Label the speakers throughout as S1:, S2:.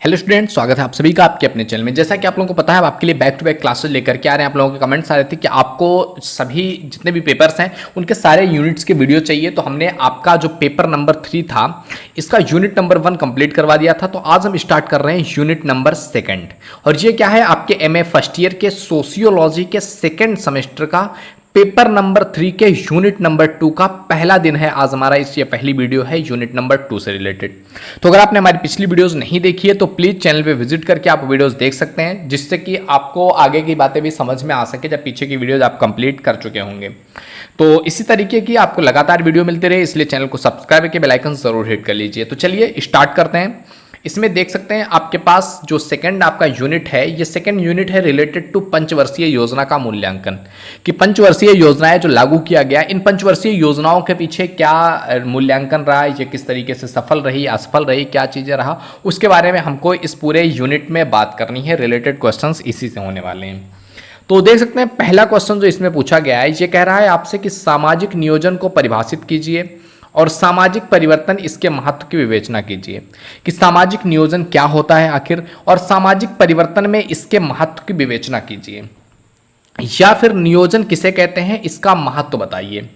S1: Hello student, स्वागत है आप सभी का आपके अपने चैनल में। जैसा कि आप लोगों को पता है, आप आपके लिए बैक टू बैक क्लासेस लेकर के आ रहे हैं। आप लोगों के कमेंट्स आ रहे थे कि आपको सभी जितने भी पेपर्स हैं उनके सारे यूनिट्स के वीडियो चाहिए। तो हमने आपका जो पेपर नंबर 3 था इसका यूनिट नंबर 1 कंप्लीट करवा दिया था। तो आज हम स्टार्ट कर रहे हैं यूनिट नंबर 2। और ये क्या है, आपके एमए फर्स्ट ईयर के सोशियोलॉजी के सेकेंड सेमेस्टर का पेपर नंबर 3 के यूनिट नंबर 2 का पहला दिन है आज हमारा। ये पहली वीडियो है यूनिट नंबर 2 से रिलेटेड। तो अगर आपने हमारी पिछली वीडियोस नहीं देखी है तो प्लीज़ चैनल पे विजिट करके आप वीडियोस देख सकते हैं, जिससे कि आपको आगे की बातें भी समझ में आ सके जब पीछे की वीडियोस आप कंप्लीट कर चुके होंगे। तो इसी तरीके की आपको लगातार वीडियो मिलते रहे, इसलिए चैनल को सब्सक्राइब करके बेल आइकन जरूर हिट कर लीजिए। तो चलिए स्टार्ट करते हैं। इसमें देख सकते हैं आपके पास जो सेकंड आपका यूनिट है, ये सेकंड यूनिट है रिलेटेड टू पंचवर्षीय योजना का मूल्यांकन। कि पंचवर्षीय योजनाएं जो लागू किया गया, इन पंचवर्षीय योजनाओं के पीछे क्या मूल्यांकन रहा, ये किस तरीके से सफल रही, असफल रही, क्या चीज़ें रहा, उसके बारे में हमको इस पूरे यूनिट में बात करनी है। रिलेटेड क्वेश्चंस इसी से होने वाले हैं। तो देख सकते हैं पहला क्वेश्चन जो इसमें पूछा गया है, ये कह रहा है आपसे कि सामाजिक नियोजन को परिभाषित कीजिए और सामाजिक परिवर्तन इसके महत्व की विवेचना कीजिए। कि सामाजिक नियोजन क्या होता है आखिर, और सामाजिक परिवर्तन में इसके महत्व की विवेचना कीजिए। या फिर नियोजन किसे कहते हैं, इसका महत्व बताइए।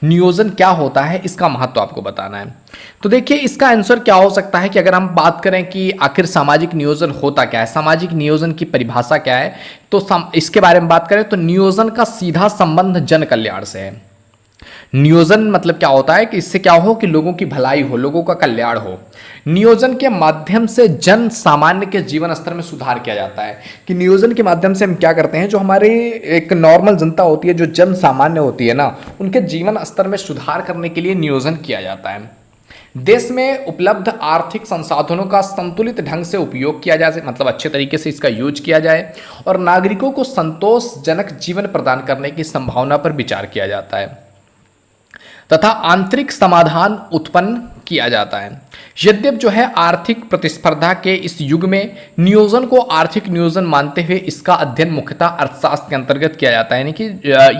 S1: नियोजन क्या होता है, इसका महत्व आपको बताना है। तो देखिए इसका आंसर क्या हो सकता है कि अगर हम बात करें कि आखिर सामाजिक नियोजन होता क्या है, सामाजिक नियोजन की परिभाषा क्या है, तो इसके बारे में बात करें तो नियोजन का सीधा संबंध जन कल्याण से है। नियोजन मतलब क्या होता है कि इससे क्या हो कि लोगों की भलाई हो, लोगों का कल्याण हो। नियोजन के माध्यम से जन सामान्य के जीवन स्तर में सुधार किया जाता है। कि नियोजन के माध्यम से हम क्या करते हैं, जो हमारे एक नॉर्मल जनता होती है, जो जन सामान्य होती है ना, उनके जीवन स्तर में सुधार करने के लिए नियोजन किया जाता है। देश में उपलब्ध आर्थिक संसाधनों का संतुलित ढंग से उपयोग किया जाए, मतलब अच्छे तरीके से इसका यूज किया जाए, और नागरिकों को संतोषजनक जीवन प्रदान करने की संभावना पर विचार किया जाता है तथा आंतरिक समाधान उत्पन्न किया जाता है। यद्यप जो है आर्थिक प्रतिस्पर्धा के इस युग में नियोजन को आर्थिक नियोजन मानते हुए इसका अध्ययन मुख्यतः अर्थशास्त्र के अंतर्गत किया जाता है। यानी कि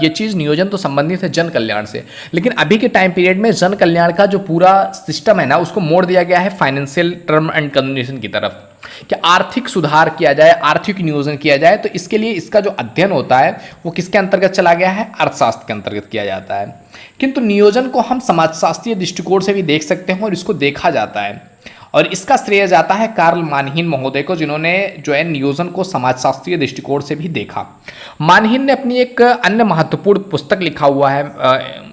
S1: ये चीज़ नियोजन तो संबंधित है जन कल्याण से, लेकिन अभी के टाइम पीरियड में जन कल्याण का जो पूरा सिस्टम है ना, उसको मोड़ दिया गया है फाइनेंशियल टर्म एंड कंडीशन की तरफ, कि आर्थिक सुधार किया जाए, आर्थिक नियोजन किया जाए। तो इसके लिए इसका जो अध्ययन होता है वो किसके अंतर्गत चला गया है, अर्थशास्त्र के अंतर्गत किया जाता है। किंतु नियोजन को हम समाजशास्त्रीय दृष्टिकोण से भी देख सकते हैं और इसको देखा जाता है, और इसका श्रेय जाता है कार्ल मानहीन महोदय को, जिन्होंने जो है नियोजन को समाजशास्त्रीय दृष्टिकोण से भी देखा। मानहीन ने अपनी एक अन्य महत्वपूर्ण पुस्तक लिखा हुआ है,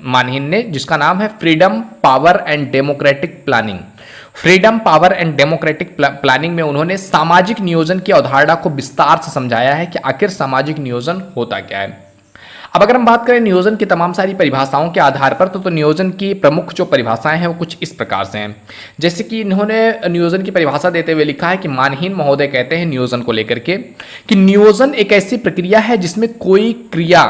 S1: मानहीन ने, जिसका नाम है freedom, power and democratic planning. Freedom, power and democratic planning में उन्होंने सामाजिक नियोजन की अवधारणा को विस्तार से समझाया है कि आखिर सामाजिक नियोजन होता क्या है। अब अगर हम बात करें नियोजन की तमाम सारी परिभाषाओं के आधार पर, तो नियोजन की प्रमुख जो परिभाषाएं हैं वो कुछ इस प्रकार से हैं। जैसे कि इन्होंने नियोजन की परिभाषा देते हुए लिखा है कि मानहीन महोदय कहते हैं नियोजन को लेकर के कि नियोजन एक ऐसी प्रक्रिया है जिसमें कोई क्रिया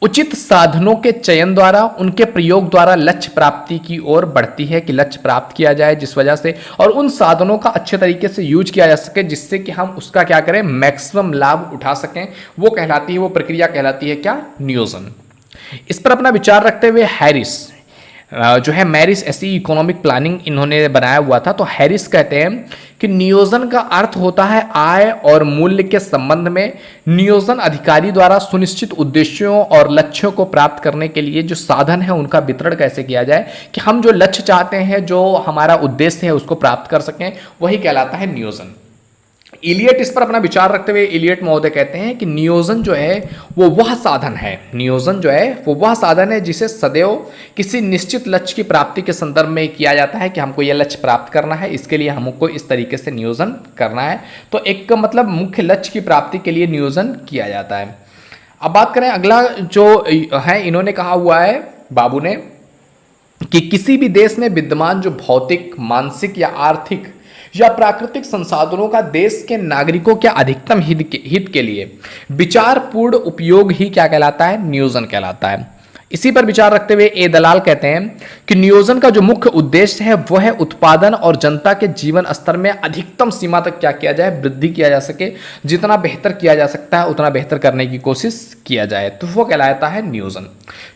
S1: उचित साधनों के चयन द्वारा, उनके प्रयोग द्वारा लक्ष्य प्राप्ति की ओर बढ़ती है। कि लक्ष्य प्राप्त किया जाए जिस वजह से, और उन साधनों का अच्छे तरीके से यूज किया जा सके जिससे कि हम उसका क्या करें, मैक्सिमम लाभ उठा सकें, वो कहलाती है, वो प्रक्रिया कहलाती है क्या, नियोजन। इस पर अपना विचार रखते हुए हैरिस जो है, मैरिस ऐसी इकोनॉमिक प्लानिंग इन्होंने बनाया हुआ था। तो हैरिस कहते हैं कि नियोजन का अर्थ होता है आय और मूल्य के संबंध में नियोजन अधिकारी द्वारा सुनिश्चित उद्देश्यों और लक्ष्यों को प्राप्त करने के लिए जो साधन है उनका वितरण कैसे किया जाए, कि हम जो लक्ष्य चाहते हैं, जो हमारा उद्देश्य है, उसको प्राप्त कर सकें, वही कहलाता है नियोजन। इलियट इस पर अपना विचार रखते हुए इलियट महोदय कहते हैं कि नियोजन जो है वो वह साधन है, नियोजन जो है वो वह साधन है जिसे सदैव किसी निश्चित लक्ष्य की प्राप्ति के संदर्भ में किया जाता है। कि हमको यह लक्ष्य प्राप्त करना है, इसके लिए हमको इस तरीके से नियोजन करना है। तो एक मतलब मुख्य लक्ष्य की प्राप्ति के लिए नियोजन किया जाता है। अब बात करें अगला जो है, इन्होंने कहा हुआ है बाबू ने कि किसी भी देश में विद्यमान जो भौतिक, मानसिक या आर्थिक या प्राकृतिक संसाधनों का देश के नागरिकों के अधिकतम हित के लिए विचारपूर्ण उपयोग ही क्या कहलाता है, नियोजन कहलाता है। इसी पर विचार रखते हुए ए दलाल कहते हैं कि नियोजन का जो मुख्य उद्देश्य है वह है उत्पादन और जनता के जीवन स्तर में अधिकतम सीमा तक क्या किया जाए, वृद्धि किया जा सके। जितना बेहतर किया जा सकता है उतना बेहतर करने की कोशिश किया जाए, तो वो कहलाता है नियोजन।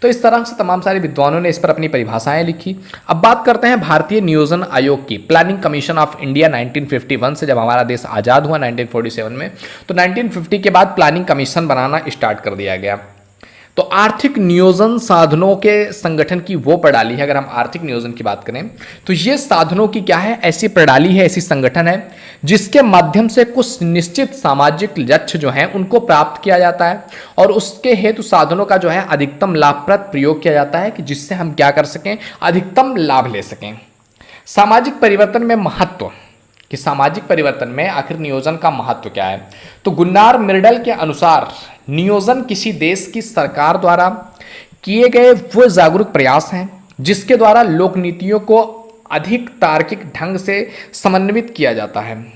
S1: तो इस तरह से तमाम सारे विद्वानों ने इस पर अपनी परिभाषाएं लिखी। अब बात करते हैं भारतीय नियोजन आयोग की। प्लानिंग कमीशन ऑफ इंडिया 1951 से, जब हमारा देश आज़ाद हुआ 1947 में, तो 1950 के बाद प्लानिंग कमीशन बनाना स्टार्ट कर दिया गया। तो आर्थिक नियोजन साधनों के संगठन की वो प्रणाली है, अगर हम आर्थिक नियोजन की बात करें तो ये साधनों की क्या है, ऐसी प्रणाली है, ऐसी संगठन है जिसके माध्यम से कुछ निश्चित सामाजिक लक्ष्य जो हैं उनको प्राप्त किया जाता है और उसके हेतु साधनों का जो है अधिकतम लाभप्रद प्रयोग किया जाता है कि जिससे हम क्या कर सकें, अधिकतम लाभ ले सकें। सामाजिक परिवर्तन में महत्व, कि सामाजिक परिवर्तन में आखिर नियोजन का महत्व क्या है, तो गुन्नार मिर्डल के अनुसार नियोजन किसी देश की सरकार द्वारा किए गए वो जागरूक प्रयास हैं जिसके द्वारा लोक नीतियों को अधिक तार्किक ढंग से समन्वित किया जाता है।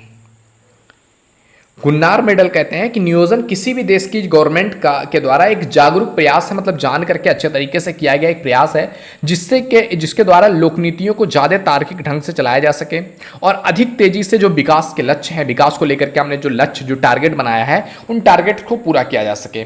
S1: गुन्नार मेडल कहते हैं कि नियोजन किसी भी देश की गवर्नमेंट के द्वारा एक जागरूक प्रयास है, मतलब जान करके अच्छे तरीके से किया गया एक प्रयास है जिसके द्वारा लोक नीतियों को ज़्यादा तार्किक ढंग से चलाया जा सके और अधिक तेजी से जो विकास के लक्ष्य हैं, विकास को लेकर के हमने जो लक्ष्य, जो टारगेट बनाया है, उन टारगेट को पूरा किया जा सके।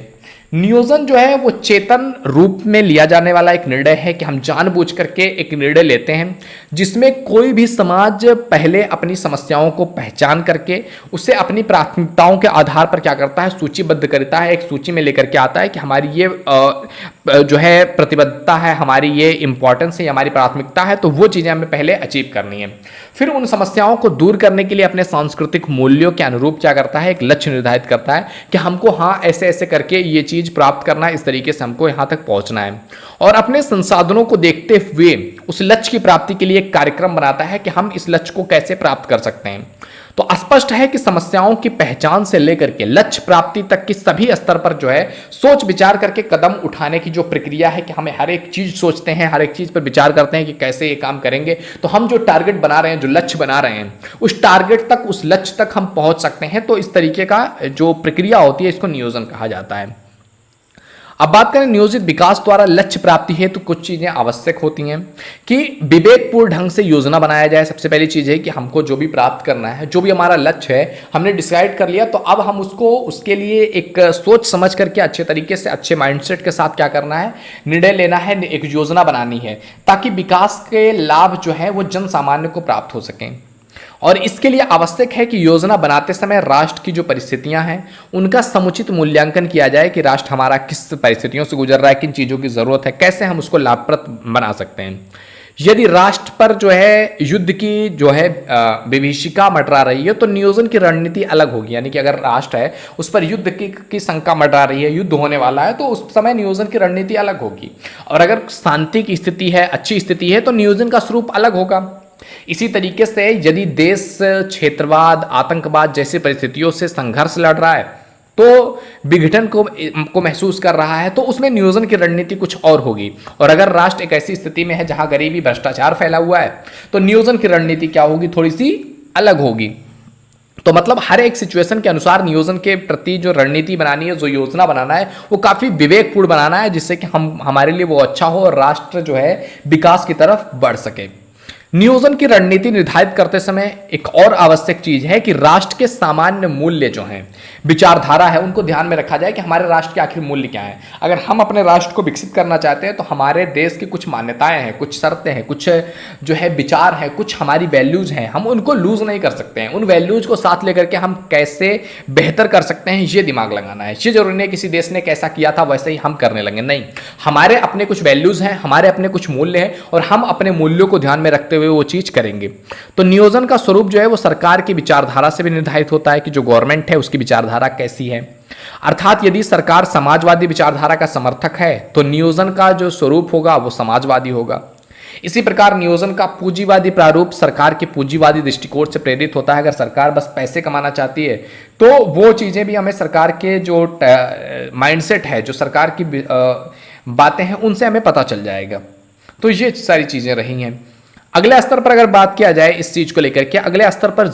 S1: नियोजन जो है वो चेतन रूप में लिया जाने वाला एक निर्णय है कि हम जानबूझ करके एक निर्णय लेते हैं जिसमें कोई भी समाज पहले अपनी समस्याओं को पहचान करके उसे अपनी प्राथमिकताओं के आधार पर क्या करता है, सूचीबद्ध करता है, एक सूची में लेकर के आता है कि हमारी ये जो है प्रतिबद्धता है, हमारी ये इंपॉर्टेंस है, हमारी प्राथमिकता है, तो वो चीज़ें हमें पहले अचीव करनी है। फिर उन समस्याओं को दूर करने के लिए अपने सांस्कृतिक मूल्यों के अनुरूप क्या करता है, एक लक्ष्य निर्धारित करता है कि हमको हाँ ऐसे ऐसे करके ये चीज़ प्राप्त करना है, इस तरीके से हमको यहाँ तक पहुँचना है और अपने संसाधनों को देखते हुए उस लक्ष्य की प्राप्ति के लिए एक कार्यक्रम बनाता है कि हम इस लक्ष्य को कैसे प्राप्त कर सकते हैं। तो स्पष्ट है कि समस्याओं की पहचान से लेकर के लक्ष्य प्राप्ति तक की सभी स्तर पर जो है सोच विचार करके कदम उठाने की जो प्रक्रिया है कि हमें हर एक चीज सोचते हैं, हर एक चीज पर विचार करते हैं कि कैसे ये काम करेंगे, तो हम जो टारगेट बना रहे हैं, जो लक्ष्य बना रहे हैं, उस टारगेट तक, उस लक्ष्य तक हम पहुंच सकते हैं। तो इस तरीके का जो प्रक्रिया होती है इसको नियोजन कहा जाता है। अब बात करें नियोजित विकास द्वारा लक्ष्य प्राप्ति है तो कुछ चीजें आवश्यक होती हैं कि विवेकपूर्ण ढंग से योजना बनाया जाए। सबसे पहली चीज है कि हमको जो भी प्राप्त करना है, जो भी हमारा लक्ष्य है, हमने डिसाइड कर लिया, तो अब हम उसको उसके लिए एक सोच समझ करके अच्छे तरीके से, अच्छे माइंडसेट के साथ क्या करना है, निर्णय लेना है, एक योजना बनानी है ताकि विकास के लाभ जो है वो जन सामान्य को प्राप्त हो सकें। और इसके लिए आवश्यक है कि योजना बनाते समय राष्ट्र की जो परिस्थितियां हैं उनका समुचित मूल्यांकन किया जाए कि राष्ट्र हमारा किस परिस्थितियों से गुजर रहा है, किन चीज़ों की ज़रूरत है, कैसे हम उसको लाभप्रद बना सकते हैं। यदि राष्ट्र पर जो है युद्ध की जो है विभीषिका मंडरा रही है तो नियोजन की रणनीति अलग होगी। यानी कि अगर राष्ट्र है उस पर युद्ध की शंका मंडरा रही है, युद्ध होने वाला है, तो उस समय नियोजन की रणनीति अलग होगी। और अगर शांति की स्थिति है, अच्छी स्थिति है, तो नियोजन का स्वरूप अलग होगा। इसी तरीके से यदि देश क्षेत्रवाद, आतंकवाद जैसी परिस्थितियों से संघर्ष लड़ रहा है, तो विघटन को महसूस कर रहा है, तो उसमें नियोजन की रणनीति कुछ और होगी। और अगर राष्ट्र एक ऐसी स्थिति में है जहां गरीबी, भ्रष्टाचार फैला हुआ है, तो नियोजन की रणनीति क्या होगी, थोड़ी सी अलग होगी। तो मतलब हर एक सिचुएशन के अनुसार नियोजन के प्रति जो रणनीति बनानी है, जो योजना बनाना है, वो काफी विवेकपूर्ण बनाना है जिससे कि हमारे लिए वो अच्छा हो और राष्ट्र जो है विकास की तरफ बढ़ सके। नियोजन की रणनीति निर्धारित करते समय एक और आवश्यक चीज है कि राष्ट्र के सामान्य मूल्य जो हैं, विचारधारा है, उनको ध्यान में रखा जाए कि हमारे राष्ट्र के आखिर मूल्य क्या हैं। अगर हम अपने राष्ट्र को विकसित करना चाहते हैं तो हमारे देश की कुछ मान्यताएं हैं, कुछ शर्तें हैं, कुछ जो है विचार है, कुछ हमारी वैल्यूज हैं, हम उनको लूज नहीं कर सकते हैं। उन वैल्यूज को साथ लेकर के हम कैसे बेहतर कर सकते हैं, ये दिमाग लगाना है। ये जरूरी नहीं किसी देश ने कैसा किया था वैसे ही हम करने लगे, नहीं। हमारे अपने कुछ वैल्यूज हैं, हमारे अपने कुछ मूल्य हैं और हम अपने मूल्यों को ध्यान में रखते हुए वो चीज करेंगे। तो नियोजन का स्वरूप जो है वो सरकार की विचारधारा से भी निर्धारित होता है कि जो गवर्नमेंट है उसकी विचारधारा कैसी है। अर्थात यदि सरकार समाजवादी विचारधारा का समर्थक है तो नियोजन का जो स्वरूप होगा वो समाजवादी होगा। इसी प्रकार नियोजन का पूंजीवादी प्रारूप सरकार के पूंजीवादी दृष्टिकोण से प्रेरित होता है। अगर सरकार बस पैसे कमाना चाहती है तो वो चीजें भी हमें सरकार के जो माइंडसेट है, जो सरकार की बातें हैं, उनसे हमें पता चल जाएगा। तो ये सारी चीजें रही हैं। अगले स्तर पर अगर बात किया जाए इस चीज को लेकर के, अगले स्तर पर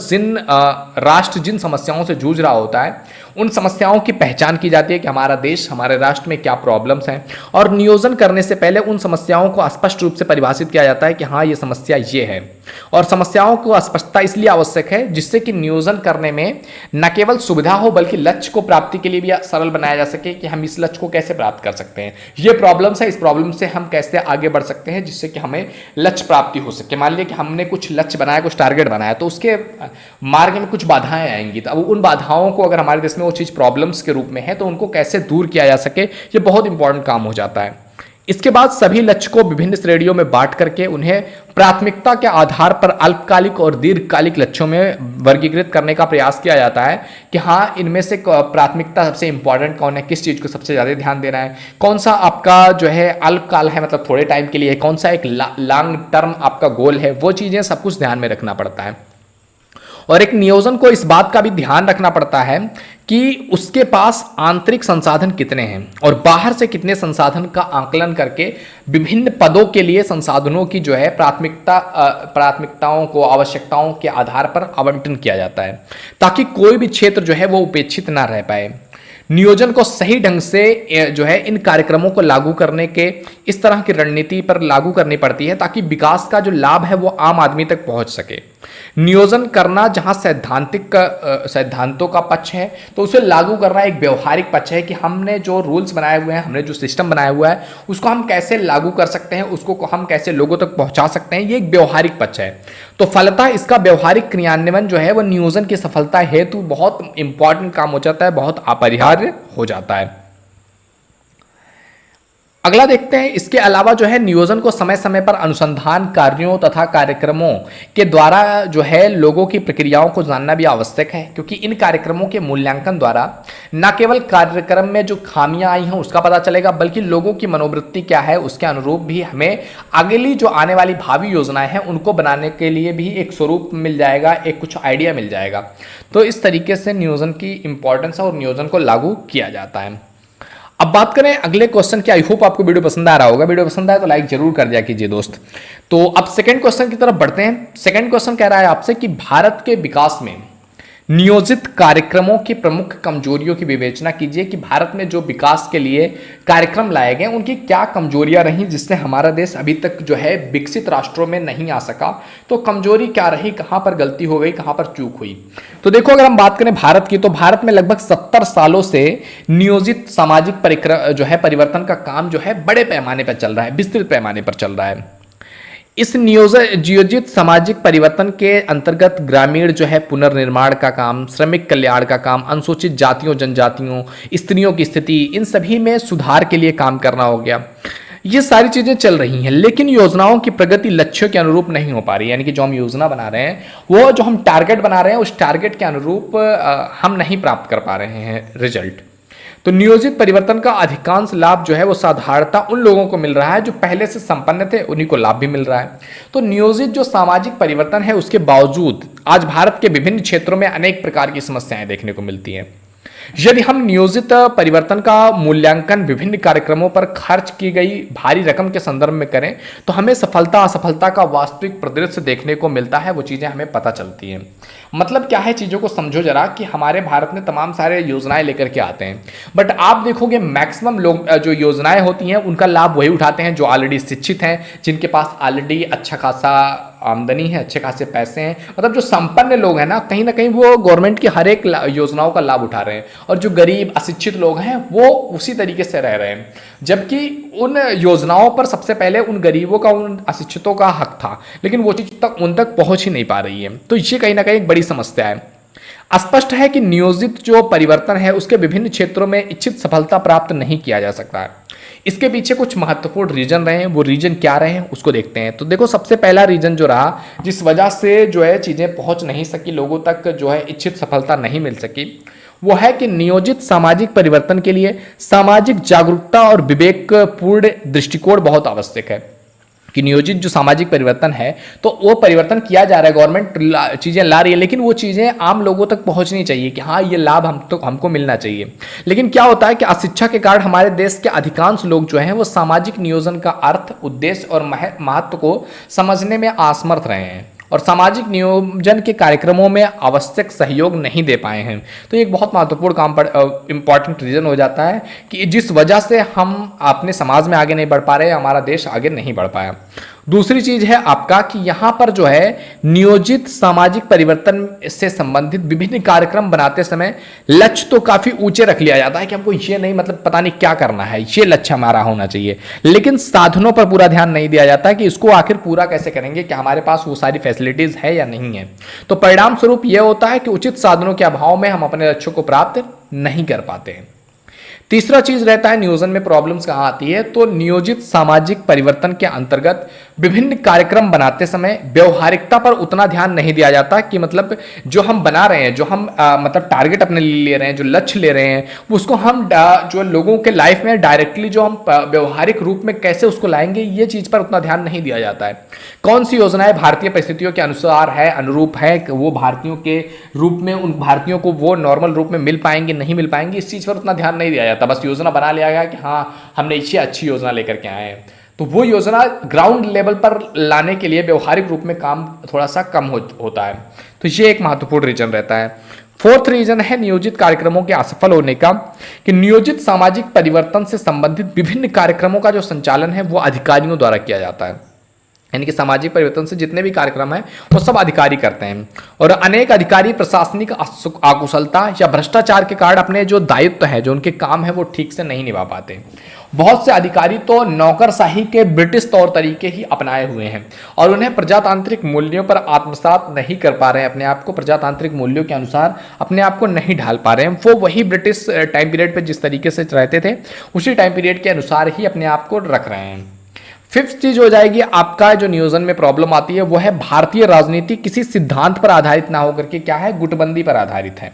S1: राष्ट्र जिन समस्याओं से जूझ रहा होता है उन समस्याओं की पहचान की जाती है कि हमारा देश, हमारे राष्ट्र में क्या प्रॉब्लम्स हैं, और नियोजन करने से पहले उन समस्याओं को स्पष्ट रूप से परिभाषित किया जाता है कि हाँ, ये समस्या ये है। और समस्याओं को स्पष्टता इसलिए आवश्यक है जिससे कि नियोजन करने में न केवल सुविधा हो बल्कि लक्ष्य को प्राप्ति के लिए भी सरल बनाया जा सके कि हम इस लक्ष्य को कैसे प्राप्त कर सकते हैं, ये प्रॉब्लम्स है, इस प्रॉब्लम से हम कैसे आगे बढ़ सकते हैं जिससे कि हमें लक्ष्य प्राप्ति हो सके। मान लिया कि हमने कुछ लक्ष्य बनाया, कुछ टारगेट बनाया, तो उसके मार्ग में कुछ बाधाएं आएंगी, तो अब उन बाधाओं को अगर हमारे देश में वो चीज़ प्रॉब्लम्स के रूप में है तो उनको कैसे दूर किया जा सके, ये बहुत इंपॉर्टेंट काम हो जाता है। इसके बाद सभी लक्ष्य को विभिन्न श्रेणियों में बांट करके उन्हें प्राथमिकता के आधार पर अल्पकालिक और दीर्घकालिक लक्ष्यों में वर्गीकृत करने का प्रयास किया जाता है कि हाँ, इनमें से प्राथमिकता सबसे इंपॉर्टेंट कौन है, किस चीज़ को सबसे ज़्यादा ध्यान देना है, कौन सा आपका जो है अल्पकाल है मतलब थोड़े टाइम के लिए, कौन सा एक लॉन्ग टर्म आपका गोल है, वो चीज़ें सब कुछ ध्यान में रखना पड़ता है। और एक नियोजन को इस बात का भी ध्यान रखना पड़ता है कि उसके पास आंतरिक संसाधन कितने हैं और बाहर से कितने संसाधन का आकलन करके विभिन्न पदों के लिए संसाधनों की जो है प्राथमिकताओं को आवश्यकताओं के आधार पर आवंटन किया जाता है ताकि कोई भी क्षेत्र जो है वो उपेक्षित ना रह पाए। नियोजन को सही ढंग से जो है इन कार्यक्रमों को लागू करने के इस तरह की रणनीति पर लागू करनी पड़ती है ताकि विकास का जो लाभ है वो आम आदमी तक पहुंच सके। नियोजन करना जहां सिद्धांतों का पक्ष है तो उसे लागू करना एक व्यवहारिक पक्ष है कि हमने जो रूल्स बनाए हुए हैं, हमने जो सिस्टम बनाया हुआ है उसको हम कैसे लागू कर सकते हैं, उसको हम कैसे लोगों तक पहुंचा सकते हैं, ये एक व्यवहारिक पक्ष है। तो फलतः इसका व्यवहारिक क्रियान्वयन जो है वो नियोजन की सफलता हेतु बहुत इंपॉर्टेंट काम हो जाता है, बहुत अपरिहार्य हो जाता है। अगला देखते हैं, इसके अलावा जो है नियोजन को समय समय पर अनुसंधान कार्यों तथा कार्यक्रमों के द्वारा जो है लोगों की प्रक्रियाओं को जानना भी आवश्यक है, क्योंकि इन कार्यक्रमों के मूल्यांकन द्वारा न केवल कार्यक्रम में जो खामियां आई हैं उसका पता चलेगा बल्कि लोगों की मनोवृत्ति क्या है उसके अनुरूप भी हमें अगली जो आने वाली भावी योजनाएं हैं उनको बनाने के लिए भी एक स्वरूप मिल जाएगा, एक कुछ आइडिया मिल जाएगा। तो इस तरीके से नियोजन की इंपॉर्टेंस और नियोजन को लागू किया जाता है। अब बात करें अगले क्वेश्चन की। आई होप आपको वीडियो पसंद आ रहा होगा। वीडियो पसंद आए तो लाइक जरूर कर दिया कीजिए दोस्त। तो अब सेकंड क्वेश्चन की तरफ बढ़ते हैं। सेकंड क्वेश्चन कह रहा है आपसे कि भारत के विकास में नियोजित कार्यक्रमों की प्रमुख कमजोरियों की विवेचना कीजिए कि भारत में जो विकास के लिए कार्यक्रम लाए गए उनकी क्या कमजोरियां रहीं जिससे हमारा देश अभी तक जो है विकसित राष्ट्रों में नहीं आ सका। तो कमजोरी क्या रही, कहां पर गलती हो गई, कहां पर चूक हुई। तो देखो, अगर हम बात करें भारत की तो भारत में लगभग 70 सालों से नियोजित सामाजिक जो है परिवर्तन का काम जो है बड़े पैमाने पर चल रहा है, विस्तृत पैमाने पर चल रहा है। इस नियोजित सामाजिक परिवर्तन के अंतर्गत ग्रामीण जो है पुनर्निर्माण का काम, श्रमिक कल्याण का काम, अनुसूचित जातियों जनजातियों, स्त्रियों की स्थिति, इन सभी में सुधार के लिए काम करना हो गया। ये सारी चीजें चल रही हैं, लेकिन योजनाओं की प्रगति लक्ष्यों के अनुरूप नहीं हो पा रही है। यानी कि जो हम योजना बना रहे हैं, वो जो हम टारगेट बना रहे हैं, उस टारगेट के अनुरूप हम नहीं प्राप्त कर पा रहे हैं रिजल्ट। तो नियोजित परिवर्तन का अधिकांश लाभ जो है वो साधारणता उन लोगों को मिल रहा है जो पहले से संपन्न थे, उन्हीं को लाभ भी मिल रहा है। तो नियोजित जो सामाजिक परिवर्तन है उसके बावजूद आज भारत के विभिन्न क्षेत्रों में अनेक प्रकार की समस्याएं देखने को मिलती हैं। यदि हम नियोजित परिवर्तन का मूल्यांकन विभिन्न कार्यक्रमों पर खर्च की गई भारी रकम के संदर्भ में करें तो हमें सफलता असफलता का वास्तविक परिदृश्य देखने को मिलता है, वो चीजें हमें पता चलती हैं। मतलब क्या है, चीजों को समझो जरा कि हमारे भारत में तमाम सारे योजनाएं लेकर के आते हैं, बट आप देखोगे मैक्सिमम लोग जो योजनाएं होती हैं उनका लाभ वही उठाते हैं जो ऑलरेडी शिक्षित हैं, जिनके पास ऑलरेडी अच्छा खासा आमदनी है, अच्छे खासे पैसे हैं। मतलब जो संपन्न लोग हैं ना कहीं वो गवर्नमेंट की हर एक योजनाओं का लाभ उठा रहे हैं, और जो गरीब अशिक्षित लोग हैं वो उसी तरीके से रह रहे हैं। जबकि उन योजनाओं पर सबसे पहले उन गरीबों का, उन अशिक्षितों का हक था, लेकिन वो चीज तक उन तक पहुंच ही नहीं पा रही है। तो ये कहीं ना कहीं एक बड़ी समस्या है। स्पष्ट है कि नियोजित जो परिवर्तन है उसके विभिन्न क्षेत्रों में इच्छित सफलता प्राप्त नहीं किया जा सकता है। इसके पीछे कुछ महत्वपूर्ण रीजन रहे हैं, वो रीजन क्या रहे हैं उसको देखते हैं। तो देखो, सबसे पहला रीजन जो रहा जिस वजह से जो है चीजें पहुंच नहीं सकी, लोगों तक जो है इच्छित सफलता नहीं मिल सकी, वो है कि नियोजित सामाजिक परिवर्तन के लिए सामाजिक जागरूकता और विवेकपूर्ण दृष्टिकोण बहुत आवश्यक है। कि नियोजित जो सामाजिक परिवर्तन है तो वो परिवर्तन किया जा रहा है, गवर्नमेंट चीज़ें ला रही है, लेकिन वो चीज़ें आम लोगों तक पहुंचनी चाहिए कि हाँ ये लाभ हमको मिलना चाहिए। लेकिन क्या होता है कि अशिक्षा के कारण हमारे देश के अधिकांश लोग जो हैं वो सामाजिक नियोजन का अर्थ, उद्देश्य और महत्व को समझने में असमर्थ रहे हैं। और सामाजिक नियोजन के कार्यक्रमों में आवश्यक सहयोग नहीं दे पाए हैं। तो ये एक बहुत महत्वपूर्ण काम पर इंपॉर्टेंट रीजन हो जाता है कि जिस वजह से हम अपने समाज में आगे नहीं बढ़ पा रहे, हमारा देश आगे नहीं बढ़ पाया। दूसरी चीज है आपका कि यहाँ पर जो है नियोजित सामाजिक परिवर्तन से संबंधित विभिन्न कार्यक्रम बनाते समय लक्ष्य तो काफी ऊंचे रख लिया जाता है कि हमको ये नहीं, मतलब पता नहीं क्या करना है, ये लक्ष्य हमारा होना चाहिए, लेकिन साधनों पर पूरा ध्यान नहीं दिया जाता कि इसको आखिर पूरा कैसे करेंगे, कि हमारे पास वो सारी फैसिलिटीज है या नहीं है। तो परिणाम स्वरूप यह होता है कि उचित साधनों के अभाव में हम अपने लक्ष्यों को प्राप्त नहीं कर पाते हैं। तीसरा चीज रहता है नियोजन में प्रॉब्लम्स कहां आती है, तो नियोजित सामाजिक परिवर्तन के अंतर्गत विभिन्न कार्यक्रम बनाते समय व्यवहारिकता पर उतना ध्यान नहीं दिया जाता कि मतलब जो हम बना रहे हैं, जो हम मतलब टारगेट अपने लिए ले रहे हैं, जो लक्ष्य ले रहे हैं, उसको हम जो लोगों के लाइफ में डायरेक्टली जो हम व्यवहारिक रूप में कैसे उसको लाएंगे, ये चीज पर उतना ध्यान नहीं दिया जाता है। कौन सी योजनाएं भारतीय परिस्थितियों के अनुसार है, अनुरूप है, वो भारतीयों के रूप में उन भारतीयों को वो नॉर्मल रूप में मिल पाएंगे नहीं मिल पाएंगे, इस चीज पर उतना ध्यान नहीं दिया जाता। बस योजना बना लिया गया कि हाँ हमने इसे अच्छी योजना लेकर के आए हैं, तो वो योजना ग्राउंड लेवल पर लाने के लिए व्यवहारिक रूप में काम थोड़ा सा कम होता है। तो ये एक महत्वपूर्ण रीजन रहता है। फोर्थ रीजन है नियोजित कार्यक्रमों के असफल होने का, कि नियोजित सामाजिक परिवर्तन से संबंधित विभिन्न कार्यक्रमों का जो संचालन है वो अधिकारियों द्वारा किया जाता है। यानी कि सामाजिक परिवर्तन से जितने भी कार्यक्रम हैं वो सब अधिकारी करते हैं, और अनेक अधिकारी प्रशासनिक अकुशलता या भ्रष्टाचार के कारण अपने जो दायित्व है, जो उनके काम है, वो ठीक से नहीं निभा पाते। बहुत से अधिकारी तो नौकरशाही के ब्रिटिश तौर तरीके ही अपनाए हुए हैं और उन्हें प्रजातांत्रिक मूल्यों पर आत्मसात नहीं कर पा रहे हैं, अपने आप को प्रजातांत्रिक मूल्यों के अनुसार अपने आप को नहीं ढाल पा रहे हैं। वो वही ब्रिटिश टाइम पीरियड पे जिस तरीके से रहते थे उसी टाइम पीरियड के अनुसार ही अपने आप को रख रहे हैं। फिफ्थ चीज हो जाएगी आपका जो नियोजन में प्रॉब्लम आती है वो है भारतीय राजनीति किसी सिद्धांत पर आधारित ना होकर के क्या है, गुटबंदी पर आधारित है।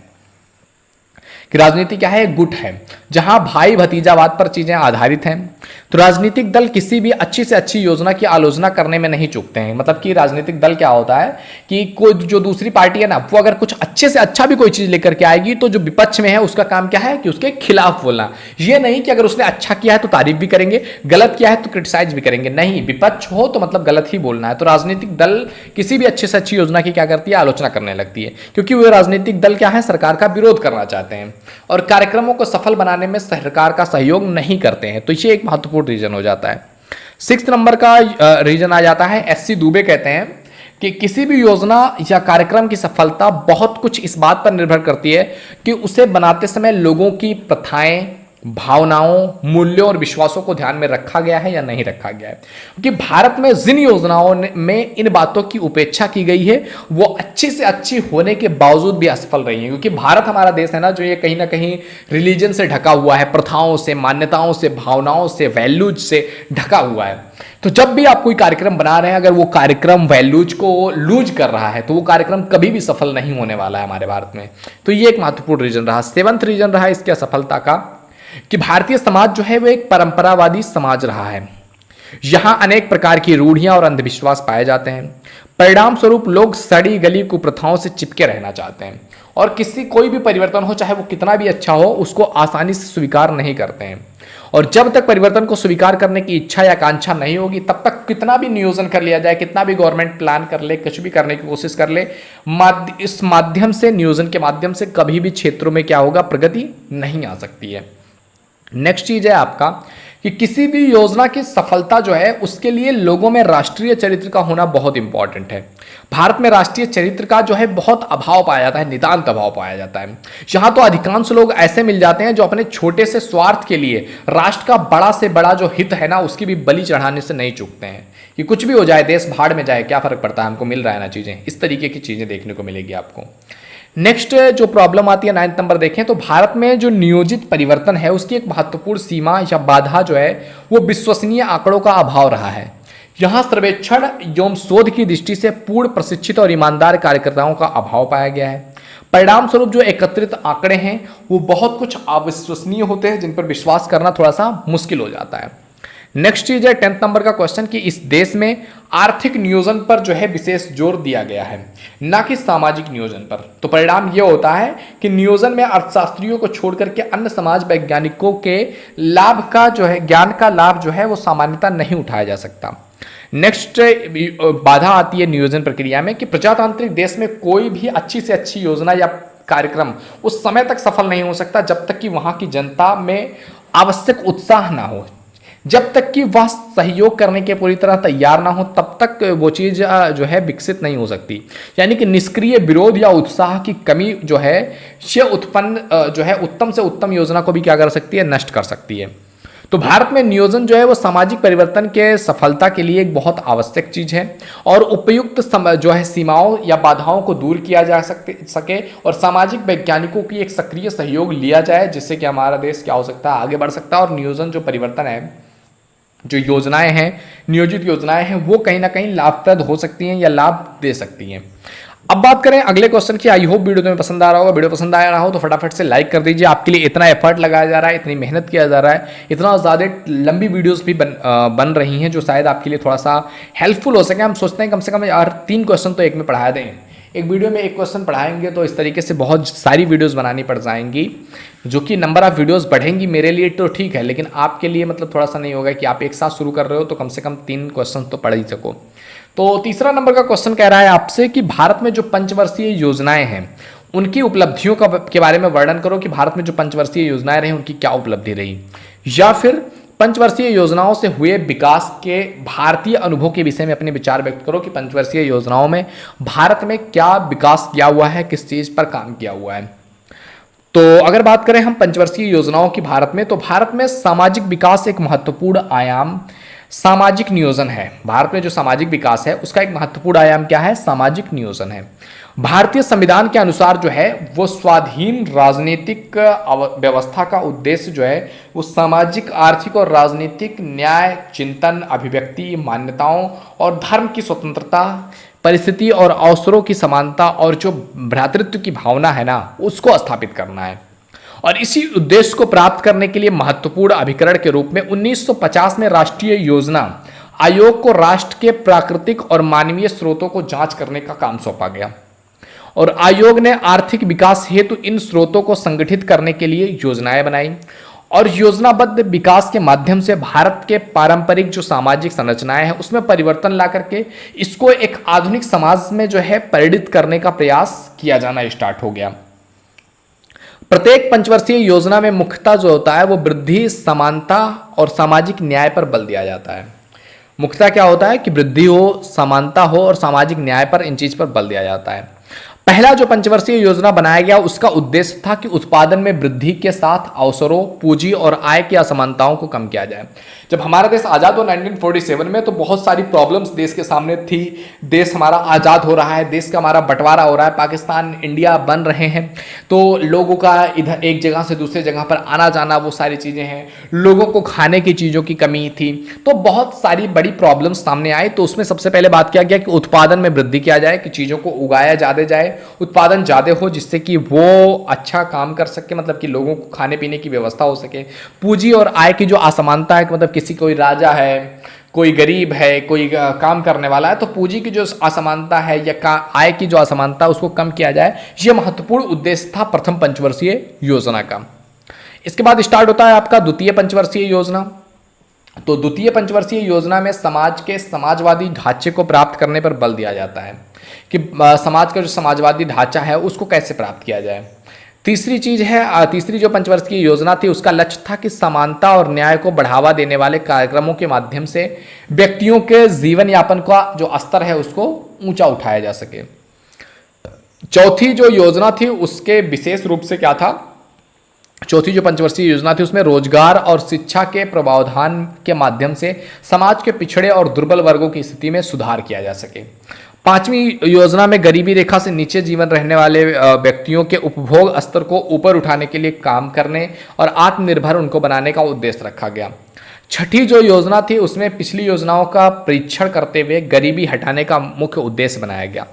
S1: कि राजनीति क्या है, गुट है, जहां भाई भतीजावाद पर चीजें आधारित हैं। तो राजनीतिक दल किसी भी अच्छी से अच्छी योजना की आलोचना करने में नहीं चूकते हैं। मतलब कि राजनीतिक दल क्या होता है कि कोई जो दूसरी पार्टी है ना, वो अगर कुछ अच्छे से अच्छा भी कोई चीज लेकर के आएगी तो जो विपक्ष में है उसका काम क्या है कि उसके खिलाफ बोलना। ये नहीं कि अगर उसने अच्छा किया है तो तारीफ भी करेंगे, गलत किया है तो क्रिटिसाइज भी करेंगे, नहीं, विपक्ष हो तो मतलब गलत ही बोलना है। तो राजनीतिक दल किसी भी अच्छे से अच्छी योजना की क्या करती है, आलोचना करने लगती है, क्योंकि वो राजनीतिक दल क्या है, सरकार का विरोध करना चाहते हैं और कार्यक्रमों को सफल बनाने में सरकार का सहयोग नहीं करते हैं। तो ये एक महत्वपूर्ण रीजन हो जाता है। 6 नंबर का रीजन आ जाता है, एससी दुबे कहते हैं कि किसी भी योजना या कार्यक्रम की सफलता बहुत कुछ इस बात पर निर्भर करती है कि उसे बनाते समय लोगों की प्रथाएं, भावनाओं, मूल्यों और विश्वासों को ध्यान में रखा गया है या नहीं रखा गया है। क्योंकि भारत में जिन योजनाओं में इन बातों की उपेक्षा की गई है वो अच्छी से अच्छी होने के बावजूद भी असफल रही है। क्योंकि भारत हमारा देश है ना, जो ये कहीं ना कहीं रिलीजन से ढका हुआ है, प्रथाओं से, मान्यताओं से, भावनाओं से, वैल्यूज से ढका हुआ है। तो जब भी आप कोई कार्यक्रम बना रहे हैं, अगर वो कार्यक्रम वैल्यूज को लूज कर रहा है तो वो कार्यक्रम कभी भी सफल नहीं होने वाला है हमारे भारत में। तो ये एक महत्वपूर्ण रीजन रहा। 7th रीजन रहा इसकी असफलता का कि भारतीय समाज जो है वो एक परंपरावादी समाज रहा है। यहां अनेक प्रकार की रूढ़ियां और अंधविश्वास पाए जाते हैं। परिणाम स्वरूप लोग सड़ी गली कुप्रथाओं से चिपके रहना चाहते हैं और कोई भी परिवर्तन हो, चाहे वो कितना भी अच्छा हो, उसको आसानी से स्वीकार नहीं करते हैं। और जब तक परिवर्तन को स्वीकार करने की इच्छा या आकांक्षा नहीं होगी तब तक कितना भी नियोजन कर लिया जाए, कितना भी गवर्नमेंट प्लान कर ले, कुछ भी करने की कोशिश कर ले, इस माध्यम से, नियोजन के माध्यम से कभी भी क्षेत्रों में क्या होगा, प्रगति नहीं आ सकती है। नेक्स्ट चीज है आपका कि किसी भी योजना की सफलता जो है उसके लिए लोगों में राष्ट्रीय चरित्र का होना बहुत इंपॉर्टेंट है। भारत में राष्ट्रीय चरित्र का जो है बहुत अभाव पाया जाता है, नितांत अभाव पाया जाता है। यहाँ तो अधिकांश लोग ऐसे मिल जाते हैं जो अपने छोटे से स्वार्थ के लिए राष्ट्र का बड़ा से बड़ा जो हित है ना उसकी भी बलि चढ़ाने से नहीं चूकते हैं कि कुछ भी हो जाए, देश भाड़ में जाए, क्या फर्क पड़ता है, हमको मिल रहा है ना चीजें। इस तरीके की चीजें देखने को मिलेगी आपको। नेक्स्ट जो प्रॉब्लम आती है 9th नंबर देखें तो भारत में जो नियोजित परिवर्तन है उसकी एक महत्वपूर्ण सीमा या बाधा जो है वो विश्वसनीय आंकड़ों का अभाव रहा है। यहां सर्वेक्षण एवं शोध की दृष्टि से पूर्ण प्रशिक्षित और ईमानदार कार्यकर्ताओं का अभाव पाया गया है। परिणाम स्वरूप जो एकत्रित आंकड़े हैं वो बहुत कुछ अविश्वसनीय होते हैं, जिन पर विश्वास करना थोड़ा सा मुश्किल हो जाता है। नेक्स्ट चीज है 10th नंबर का क्वेश्चन कि इस देश में आर्थिक नियोजन पर जो है विशेष जोर दिया गया है, ना कि सामाजिक नियोजन पर। तो परिणाम यह होता है कि नियोजन में अर्थशास्त्रियों को छोड़कर के अन्य समाज वैज्ञानिकों के लाभ का जो है, ज्ञान का लाभ जो है वो सामान्यता नहीं उठाया जा सकता। नेक्स्ट बाधा आती है नियोजन प्रक्रिया में कि प्रजातांत्रिक देश में कोई भी अच्छी से अच्छी योजना या कार्यक्रम उस समय तक सफल नहीं हो सकता जब तक कि वहां की जनता में आवश्यक उत्साह ना हो, जब तक कि वह सहयोग करने के पूरी तरह तैयार ना हो तब तक वो चीज़ जो है विकसित नहीं हो सकती। यानी कि निष्क्रिय विरोध या उत्साह की कमी जो है ये उत्पन्न जो है उत्तम से उत्तम योजना को भी क्या कर सकती है, नष्ट कर सकती है। तो भारत में नियोजन जो है वो सामाजिक परिवर्तन के सफलता के लिए एक बहुत आवश्यक चीज है और उपयुक्त जो है सीमाओं या बाधाओं को दूर किया जा सके और सामाजिक वैज्ञानिकों की एक सक्रिय सहयोग लिया जाए जिससे कि हमारा देश क्या हो सकता है, आगे बढ़ सकता है। और नियोजन जो परिवर्तन है, जो योजनाएं हैं, नियोजित योजनाएं हैं, वो कहीं ना कहीं लाभप्रद हो सकती हैं या लाभ दे सकती हैं। अब बात करें अगले क्वेश्चन की। आई होप वीडियो तुम्हें पसंद आ रहा होगा। वीडियो पसंद आ रहा हो तो फटाफट से लाइक कर दीजिए। आपके लिए इतना एफर्ट लगाया जा रहा है, इतनी मेहनत किया जा रहा है, इतना ज़्यादा लंबी वीडियोस भी बन रही हैं जो शायद आपके लिए थोड़ा सा हेल्पफुल हो सके। हम सोचते हैं कम से कम यार 3 क्वेश्चन तो एक में पढ़ा दें, एक वीडियो में 1 क्वेश्चन पढ़ाएंगे तो इस तरीके से बहुत सारी वीडियोस बनानी पड़ जाएंगी, जो कि नंबर ऑफ वीडियोस बढ़ेंगी। मेरे लिए तो ठीक है, लेकिन आपके लिए मतलब थोड़ा सा नहीं होगा कि आप एक साथ शुरू कर रहे हो तो कम से कम 3 क्वेश्चन तो पढ़ ही सको। तो तीसरा नंबर का क्वेश्चन कह रहा है आपसे कि भारत में जो पंचवर्षीय योजनाएं हैं उनकी उपलब्धियों के बारे में वर्णन करो कि भारत में जो पंचवर्षीय योजनाएं रही उनकी क्या उपलब्धि रही, या फिर पंचवर्षीय योजनाओं से हुए विकास के भारतीय अनुभव के विषय में अपने विचार व्यक्त करो कि पंचवर्षीय योजनाओं में भारत में क्या विकास किया हुआ है, किस चीज पर काम किया हुआ है। तो अगर बात करें हम पंचवर्षीय योजनाओं की भारत में, तो भारत में सामाजिक विकास एक महत्वपूर्ण आयाम सामाजिक नियोजन है। भारत में जो सामाजिक विकास है उसका एक महत्वपूर्ण आयाम क्या है, सामाजिक नियोजन है। भारतीय संविधान के अनुसार जो है वो स्वाधीन राजनीतिक व्यवस्था का उद्देश्य जो है वो सामाजिक, आर्थिक और राजनीतिक न्याय, चिंतन, अभिव्यक्ति, मान्यताओं और धर्म की स्वतंत्रता, परिस्थिति और अवसरों की समानता और जो भ्रातृत्व की भावना है ना उसको स्थापित करना है। और इसी उद्देश्य को प्राप्त करने के लिए महत्वपूर्ण अभिकरण के रूप में 1950 में राष्ट्रीय योजना आयोग को राष्ट्र के प्राकृतिक और मानवीय स्रोतों को जांच करने का काम सौंपा गया और आयोग ने आर्थिक विकास हेतु इन स्रोतों को संगठित करने के लिए योजनाएं बनाई और योजनाबद्ध विकास के माध्यम से भारत के पारंपरिक जो सामाजिक संरचनाएं हैं उसमें परिवर्तन ला करके इसको एक आधुनिक समाज में जो है परिणित करने का प्रयास किया जाना स्टार्ट हो गया। प्रत्येक पंचवर्षीय योजना में मुख्यतः जो होता है वो वृद्धि, समानता और सामाजिक न्याय पर बल दिया जाता है। मुख्यतः क्या होता है कि वृद्धि हो, समानता हो और सामाजिक न्याय पर, इन चीज पर बल दिया जाता है। पहला जो पंचवर्षीय योजना बनाया गया उसका उद्देश्य था कि उत्पादन में वृद्धि के साथ अवसरों, पूंजी और आय की असमानताओं को कम किया जाए। जब हमारा देश आज़ाद हुआ 1947 में तो बहुत सारी प्रॉब्लम्स देश के सामने थी। देश हमारा आज़ाद हो रहा है, देश का हमारा बंटवारा हो रहा है, पाकिस्तान इंडिया बन रहे हैं, तो लोगों का इधर एक जगह से दूसरे जगह पर आना जाना, वो सारी चीज़ें हैं। लोगों को खाने की चीज़ों की कमी थी, तो बहुत सारी बड़ी प्रॉब्लम्स सामने आई। तो उसमें सबसे पहले बात किया गया कि उत्पादन में वृद्धि किया जाए, कि चीज़ों को उगाया ज़्यादा जाए, उत्पादन ज़्यादा हो जिससे कि वो अच्छा काम कर सके, मतलब कि लोगों को खाने पीने की व्यवस्था हो सके। पूंजी और आय की जो असमानता है, मतलब किसी कोई राजा है, कोई गरीब है, कोई काम करने वाला है, तो पूंजी की जो असमानता है या आय की जो असमानता है उसको कम किया जाए, यह महत्वपूर्ण उद्देश्य था प्रथम पंचवर्षीय योजना का। इसके बाद स्टार्ट होता है आपका द्वितीय पंचवर्षीय योजना। तो द्वितीय पंचवर्षीय योजना में समाज के समाजवादी ढांचे को प्राप्त करने पर बल दिया जाता है कि समाज का जो समाजवादी ढांचा है उसको कैसे प्राप्त किया जाए। तीसरी चीज है, तीसरी जो पंचवर्षीय योजना थी उसका लक्ष्य था कि समानता और न्याय को बढ़ावा देने वाले कार्यक्रमों के माध्यम से व्यक्तियों के जीवन यापन का जो स्तर है उसको ऊंचा उठाया जा सके। चौथी जो योजना थी उसके विशेष रूप से क्या था, चौथी जो पंचवर्षीय योजना थी उसमें रोजगार और शिक्षा के प्रावधान के माध्यम से समाज के पिछड़े और दुर्बल वर्गों की स्थिति में सुधार किया जा सके। पांचवी योजना में गरीबी रेखा से नीचे जीवन रहने वाले व्यक्तियों के उपभोग स्तर को ऊपर उठाने के लिए काम करने और आत्मनिर्भर उनको बनाने का उद्देश्य रखा गया। छठी जो योजना थी उसमें पिछली योजनाओं का परीक्षण करते हुए गरीबी हटाने का मुख्य उद्देश्य बनाया गया।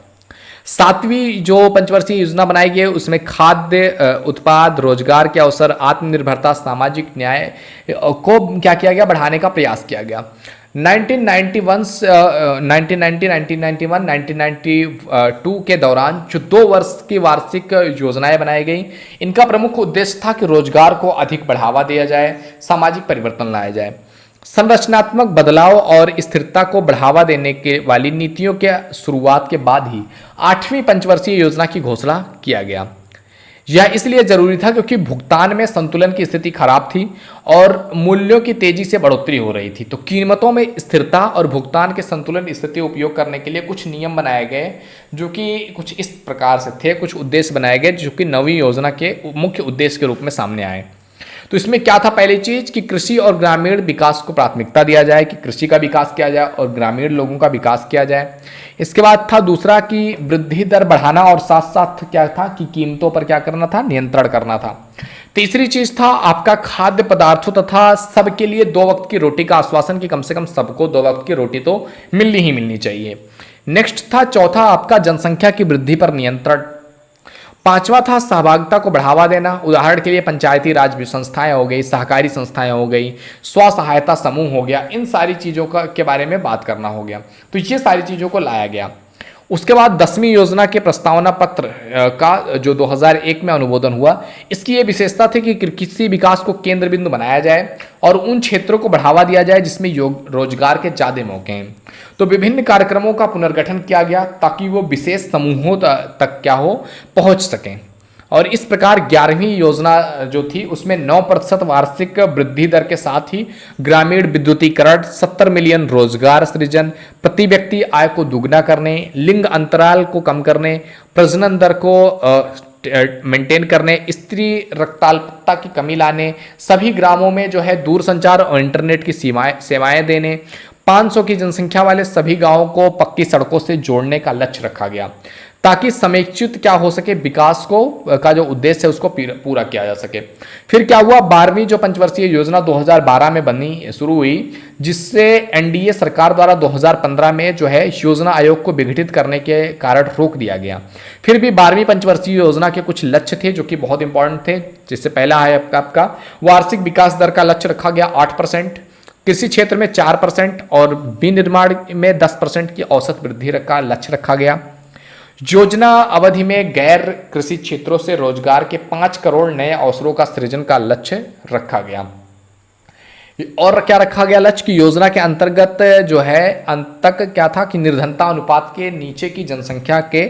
S1: सातवीं जो पंचवर्षीय योजना बनाई गई उसमें खाद्य उत्पाद, रोजगार के अवसर, आत्मनिर्भरता, सामाजिक न्याय को क्या किया गया, बढ़ाने का प्रयास किया गया। 1992 के दौरान जो 2 वर्ष की वार्षिक योजनाएं बनाई गई, इनका प्रमुख उद्देश्य था कि रोजगार को अधिक बढ़ावा दिया जाए, सामाजिक परिवर्तन लाया जाए। संरचनात्मक बदलाव और स्थिरता को बढ़ावा देने के वाली नीतियों के शुरुआत के बाद ही 8वीं पंचवर्षीय योजना की घोषणा किया गया। यह इसलिए जरूरी था क्योंकि भुगतान में संतुलन की स्थिति खराब थी और मूल्यों की तेजी से बढ़ोतरी हो रही थी। तो कीमतों में स्थिरता और भुगतान के संतुलन स्थिति उपयोग करने के लिए कुछ नियम बनाए गए जो कि कुछ इस प्रकार से थे, कुछ उद्देश्य बनाए गए जो कि नवी योजना के मुख्य उद्देश्य के रूप में सामने आए। तो इसमें क्या था, पहली चीज कि कृषि और ग्रामीण विकास को प्राथमिकता दिया जाए, कि कृषि का विकास किया जाए और ग्रामीण लोगों का विकास किया जाए। इसके बाद था दूसरा कि वृद्धि दर बढ़ाना और साथ साथ क्या था कि कीमतों पर क्या करना था, नियंत्रण करना था। तीसरी चीज था आपका खाद्य पदार्थों तथा सबके लिए 2 वक्त की रोटी का आश्वासन, कि कम से कम सबको 2 वक्त की रोटी तो मिलनी ही मिलनी चाहिए। नेक्स्ट था चौथा आपका जनसंख्या की वृद्धि पर नियंत्रण। पांचवा था सहभागिता को बढ़ावा देना, उदाहरण के लिए पंचायती राज संस्थाएं हो गई, सहकारी संस्थाएं हो गई, स्व सहायता समूह हो गया, इन सारी चीज़ों का के बारे में बात करना हो गया। तो ये सारी चीज़ों को लाया गया। उसके बाद 10वीं योजना के प्रस्तावना पत्र का जो 2001 में अनुमोदन हुआ, इसकी ये विशेषता थी कि कृषि विकास को केंद्र बिंदु बनाया जाए और उन क्षेत्रों को बढ़ावा दिया जाए जिसमें रोजगार के ज़्यादा मौके हैं। तो विभिन्न कार्यक्रमों का पुनर्गठन किया गया ताकि वो विशेष समूहों तक क्या हो पहुंच सकें। और इस प्रकार 11वीं योजना जो थी उसमें 9% वार्षिक वृद्धि दर के साथ ही ग्रामीण विद्युतीकरण, 70 मिलियन रोजगार सृजन, प्रति व्यक्ति आय को दुगना करने, लिंग अंतराल को कम करने, प्रजनन दर को मेंटेन करने, स्त्री रक्ताल्पता की कमी लाने, सभी ग्रामों में जो है दूरसंचार और इंटरनेट की सेवाएं देने, 500 की जनसंख्या वाले सभी गांवों को पक्की सड़कों से जोड़ने का लक्ष्य रखा गया ताकि समेकित क्या हो सके, विकास को का जो उद्देश्य है उसको पूरा किया जा सके। फिर क्या हुआ, 12वीं जो पंचवर्षीय योजना 2012 में बनी शुरू हुई, जिससे एनडीए सरकार द्वारा 2015 में जो है योजना आयोग को विघटित करने के कारण रोक दिया गया। फिर भी 12वीं पंचवर्षीय योजना के कुछ लक्ष्य थे जो कि बहुत इंपॉर्टेंट थे, जिससे पहला है आपका वार्षिक विकास दर का लक्ष्य रखा गया 8%, कृषि क्षेत्र में 4% और विनिर्माण में 10% की औसत वृद्धि का लक्ष्य रखा गया। योजना अवधि में गैर कृषि क्षेत्रों से रोजगार के 5 करोड़ नए अवसरों का सृजन का लक्ष्य रखा गया। और क्या रखा गया लक्ष्य की योजना के अंतर्गत जो है अंत तक क्या था कि निर्धनता अनुपात के नीचे की जनसंख्या के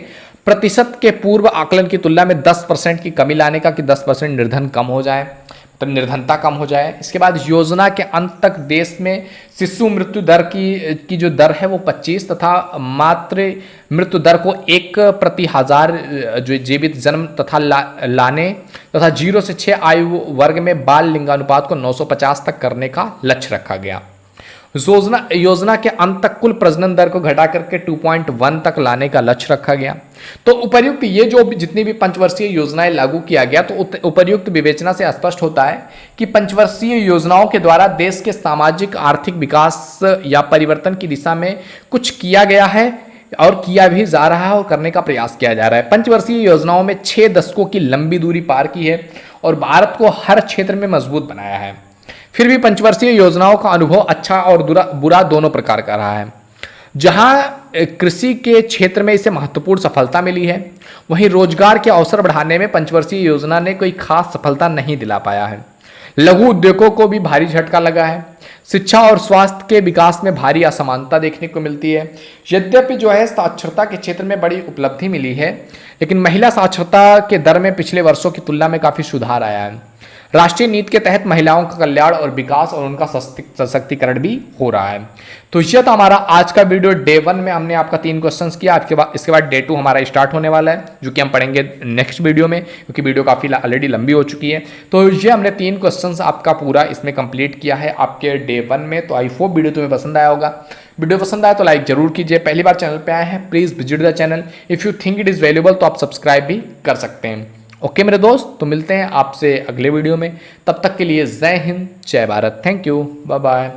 S1: प्रतिशत के पूर्व आकलन की तुलना में 10% की कमी लाने का, कि 10% निर्धन कम हो जाए, तो निर्धनता कम हो जाए। इसके बाद योजना के अंत तक देश में शिशु मृत्यु दर की जो दर है वो 25 तथा मातृ मृत्यु दर को 1 प्रति 1000 जो जीवित जन्म तथा लाने तथा 0 से 6 आयु वर्ग में बाल लिंगानुपात को 950 तक करने का लक्ष्य रखा गया। योजना के अंत तक कुल प्रजनन दर को घटा करके 2.1 तक लाने का लक्ष्य रखा गया। तो उपर्युक्त ये जो जितनी भी पंचवर्षीय योजनाएं लागू किया गया, तो उपर्युक्त विवेचना से स्पष्ट होता है कि पंचवर्षीय योजनाओं के द्वारा देश के सामाजिक आर्थिक विकास या परिवर्तन की दिशा में कुछ किया गया है और किया भी जा रहा है और करने का प्रयास किया जा रहा है। पंचवर्षीय योजनाओं में 6 दशकों की लंबी दूरी पार की है और भारत को हर क्षेत्र में मजबूत बनाया है। फिर भी पंचवर्षीय योजनाओं का अनुभव अच्छा और बुरा दोनों प्रकार का रहा है। जहां कृषि के क्षेत्र में इसे महत्वपूर्ण सफलता मिली है, वहीं रोजगार के अवसर बढ़ाने में पंचवर्षीय योजना ने कोई खास सफलता नहीं दिला पाया है। लघु उद्योगों को भी भारी झटका लगा है। शिक्षा और स्वास्थ्य के विकास में भारी असमानता देखने को मिलती है। यद्यपि जो है साक्षरता के क्षेत्र में बड़ी उपलब्धि मिली है, लेकिन महिला साक्षरता के दर में पिछले वर्षों की तुलना में काफी सुधार आया है। राष्ट्रीय नीति के तहत महिलाओं का कल्याण और विकास और उनका सशक्तिकरण भी हो रहा है। तो यह था हमारा आज का वीडियो। डे 1 में हमने आपका 3 क्वेश्चंस किया। इसके बाद डे 2 हमारा स्टार्ट होने वाला है, जो कि हम पढ़ेंगे नेक्स्ट वीडियो में, क्योंकि वीडियो काफ़ी ऑलरेडी लंबी हो चुकी है। तो ये हमने 3 क्वेश्चंस आपका पूरा इसमें कंप्लीट किया है आपके डे 1 में। तो आई होप वीडियो तुम्हें पसंद आया होगा। वीडियो पसंद आया तो लाइक जरूर कीजिए। पहली बार चैनल पे आए हैं, please visit the channel. If you think it is valuable तो आप सब्सक्राइब भी कर सकते हैं। ओके मेरे दोस्त, तो मिलते हैं आपसे अगले वीडियो में। तब तक के लिए जय हिंद, जय Bharat. Thank you, bye bye.